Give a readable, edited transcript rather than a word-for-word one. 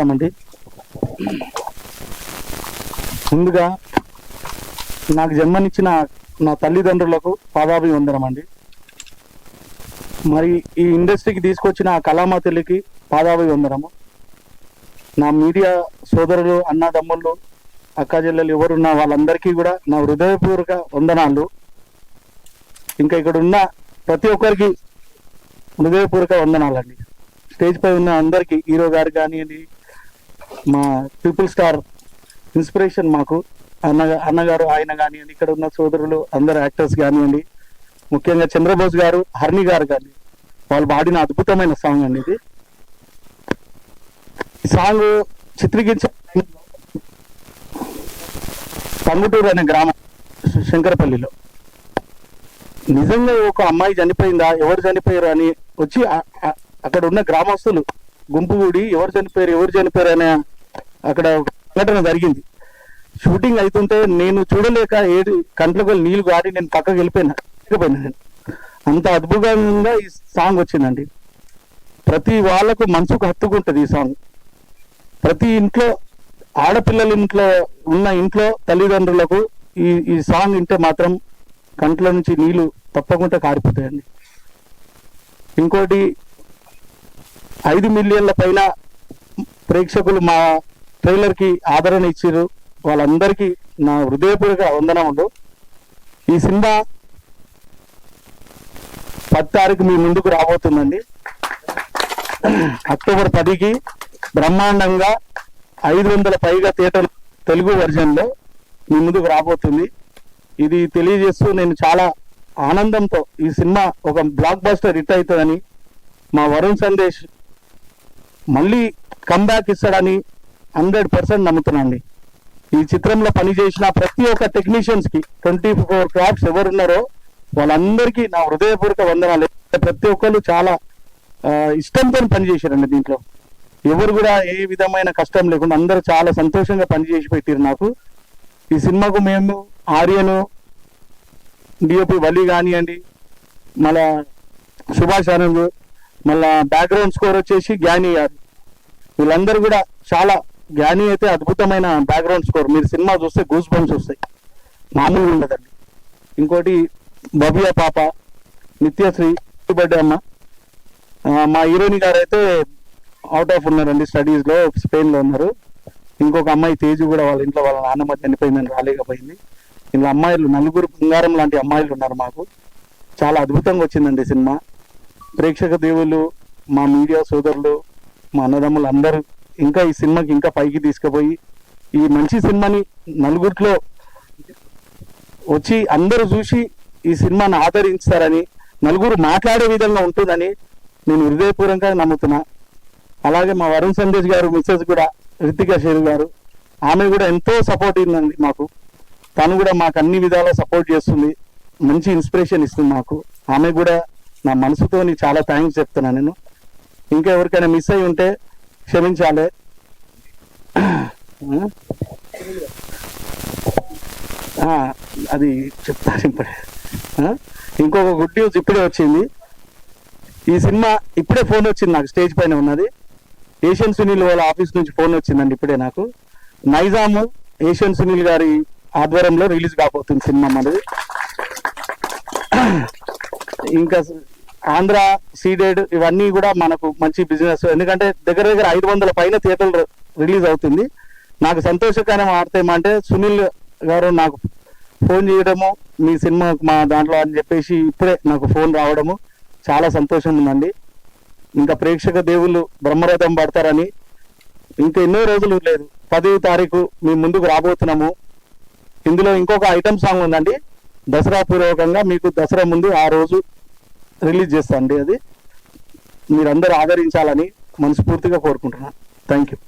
నమస్కారం అండి. ముందుగా నాకు జన్మనిచ్చిన నా తల్లిదండ్రులకు పాదాభివందనం అండి. మరి ఈ ఇండస్ట్రీకి తీసుకొచ్చిన కళామా తల్లికి పాదాభివందనము. నా మీడియా సోదరులు, అన్నదమ్ముళ్ళు, అక్క చెల్లెలు ఎవరున్నా వాళ్ళందరికీ కూడా నా హృదయపూర్వక వందనాలు. ఇంకా ఇక్కడ ఉన్న ప్రతి ఒక్కరికి హృదయపూర్వక వందనాలండి. స్టేజ్ పై ఉన్న అందరికీ, హీరో గారు కానివ్వండి, మా పీపుల్ స్టార్ ఇన్స్పిరేషన్ మాకు అన్నగారు ఆయన కానివ్వండి, ఇక్కడ ఉన్న సోదరులు అందరు యాక్టర్స్ కానివ్వండి, ముఖ్యంగా చంద్రబోస్ గారు, హర్ని గారు కానీ వాళ్ళు పాడిన అద్భుతమైన సాంగ్ అండి ఇది. ఈ సాంగ్ చిత్రీకరించే టంగుటూరు అనే గ్రామం శంకరపల్లిలో నిజంగా ఒక అమ్మాయి చనిపోయిందా, ఎవరు చనిపోయారు అని వచ్చి అక్కడ ఉన్న గ్రామస్తులు గుంపు కూడి ఎవరు చనిపోయారు అనే అక్కడ సంఘటన జరిగింది. షూటింగ్ అవుతుంటే నేను చూడలేక కంట్లోకి నీళ్లు గారి నేను పక్కకి వెళ్ళిపోయినా. నేను అంత అద్భుతంగా ఈ సాంగ్ వచ్చిందండి. ప్రతి వాళ్ళకు మనసుకు హత్తుకుంటుంది ఈ సాంగ్. ప్రతి ఇంట్లో ఆడపిల్లల ఇంట్లో తల్లిదండ్రులకు ఈ సాంగ్ వింటే మాత్రం కంట్లో నుంచి నీళ్లు తప్పకుండా కారిపోతాయండి. ఇంకోటి 5 మిలియన్ల పైన ప్రేక్షకులు మా ట్రైలర్కి ఆదరణ ఇచ్చారు. వాళ్ళందరికీ నా హృదయపూర్వక వందనములు. ఈ సినిమా 10 తారీఖు మీ ముందుకు రాబోతుందండి. అక్టోబర్ 10కి బ్రహ్మాండంగా 500 పైగా థియేటర్ తెలుగు వర్జన్లో మీ ముందుకు రాబోతుంది. ఇది తెలియజేస్తూ నేను చాలా ఆనందంతో ఈ సినిమా ఒక బ్లాక్ బస్టర్ హిట్ అవుతుందని, మా వరుణ్ సందేశ్ మళ్ళీ కమ్బ్యాక్ ఇస్తాడని 100% నమ్ముతున్నాండి. ఈ చిత్రంలో పనిచేసిన ప్రతి ఒక్క టెక్నీషియన్స్ కి 24 క్రాఫ్ట్స్ ఎవరున్నారో వాళ్ళందరికీ నా హృదయపూర్వక వందనాలు. ప్రతి ఒక్కరు చాలా ఇష్టంతో పనిచేశారండి. దీంట్లో ఎవరు కూడా ఏ విధమైన కష్టం లేకుండా అందరూ చాలా సంతోషంగా పనిచేసి పెట్టారు నాకు. ఈ సినిమాకు మేము ఆర్యను, డిఓపి వలి కానివ్వండి, మళ్ళా సుభాష్ ఆనంద్, మళ్ళా బ్యాక్గ్రౌండ్ స్కోర్ వచ్చేసి జ్ఞాని గారు, వీళ్ళందరూ కూడా చాలా, జ్ఞాని అయితే అద్భుతమైన బ్యాక్గ్రౌండ్ స్కోర్. మీరు సినిమా చూస్తే గూస్ బంప్స్ వస్తాయి, మామూలుగా ఉండదండి. ఇంకోటి భవ్య పాప, నిత్యశ్రీ, బర్త్డే అమ్మ. మా హీరోయిన్ గారు అయితే అవుట్ ఆఫ్ ఉన్నారండి, స్టడీస్లో స్పెయిన్లో ఉన్నారు. ఇంకొక అమ్మాయి తేజు కూడా వాళ్ళ ఇంట్లో వాళ్ళ నాన్నమ్మ చనిపోయిందని రాలేకపోయింది. ఇలా అమ్మాయిలు 4 బంగారం లాంటి అమ్మాయిలు ఉన్నారు మాకు. చాలా అద్భుతంగా వచ్చిందండి సినిమా. ప్రేక్షక దేవుళ్ళు, మా మీడియా సోదరులు, మా అన్నదమ్ములు అందరూ ఇంకా ఈ సినిమాకి ఇంకా పైకి తీసుకుపోయి ఈ మంచి సినిమాని నలుగురిలో వచ్చి అందరూ చూసి ఈ సినిమాని ఆదరించారని, నలుగురు మాట్లాడే విధంగా ఉంటుందని నేను హృదయపూర్వకంగా నమ్ముతున్నా. అలాగే మా వరుణ్ సందేశ్ గారు మిస్సెస్ కూడా రితికా షేర్ గారు, ఆమె కూడా ఎంతో సపోర్ట్ ఇస్తుందండి మాకు. తను కూడా మాకు అన్ని విధాలా సపోర్ట్ చేస్తుంది, మంచి ఇన్స్పిరేషన్ ఇస్తుంది మాకు. ఆమె కూడా నా మనసుతో చాలా థ్యాంక్స్ చెప్తున్నాను నేను. ఇంకా ఎవరికైనా మిస్ అయి ఉంటే క్షమించాలి. అది చెప్తాను ఇప్పుడే. ఇంకొక గుడ్ న్యూస్ ఇప్పుడే వచ్చింది. ఈ సినిమా ఇప్పుడే ఫోన్ వచ్చింది నాకు, స్టేజ్ పైన ఉన్నది. ఏషియన్ సునీల్ వాళ్ళ ఆఫీస్ నుంచి ఫోన్ వచ్చిందండి ఇప్పుడే నాకు. నైజాము ఏషియన్ సునీల్ గారి ఆధ్వర్యంలో రిలీజ్ కాబోతుంది సినిమా మనది. ఇంకా ఆంధ్ర, సీడెడ్ ఇవన్నీ కూడా మనకు మంచి బిజినెస్. ఎందుకంటే దగ్గర 500 పైన థియేటర్లు రిలీజ్ అవుతుంది. నాకు సంతోషకరం వార్త ఏమంటే సునీల్ గారు నాకు ఫోన్ చేయడము, మీ సినిమా మా దాంట్లో అని చెప్పేసి ఇప్పుడే నాకు ఫోన్ రావడము చాలా సంతోషం ఉందండి. ఇంకా ప్రేక్షక దేవుళ్ళు బ్రహ్మరథం పడతారని ఇంకా ఎన్నో రోజులు లేదు, 10వ తారీఖు మీ ముందుకు రాబోతున్నాము. ఇందులో ఇంకొక ఐటమ్ సాంగ్ ఉందండి, దసరా పూర్వకంగా మీకు దసరా ముందు ఆ రోజు రిలీజ్ చేస్తాండి. అది మీరందరూ ఆదరించాలని మనస్ఫూర్తిగా కోరుకుంటున్నాను. Thank you.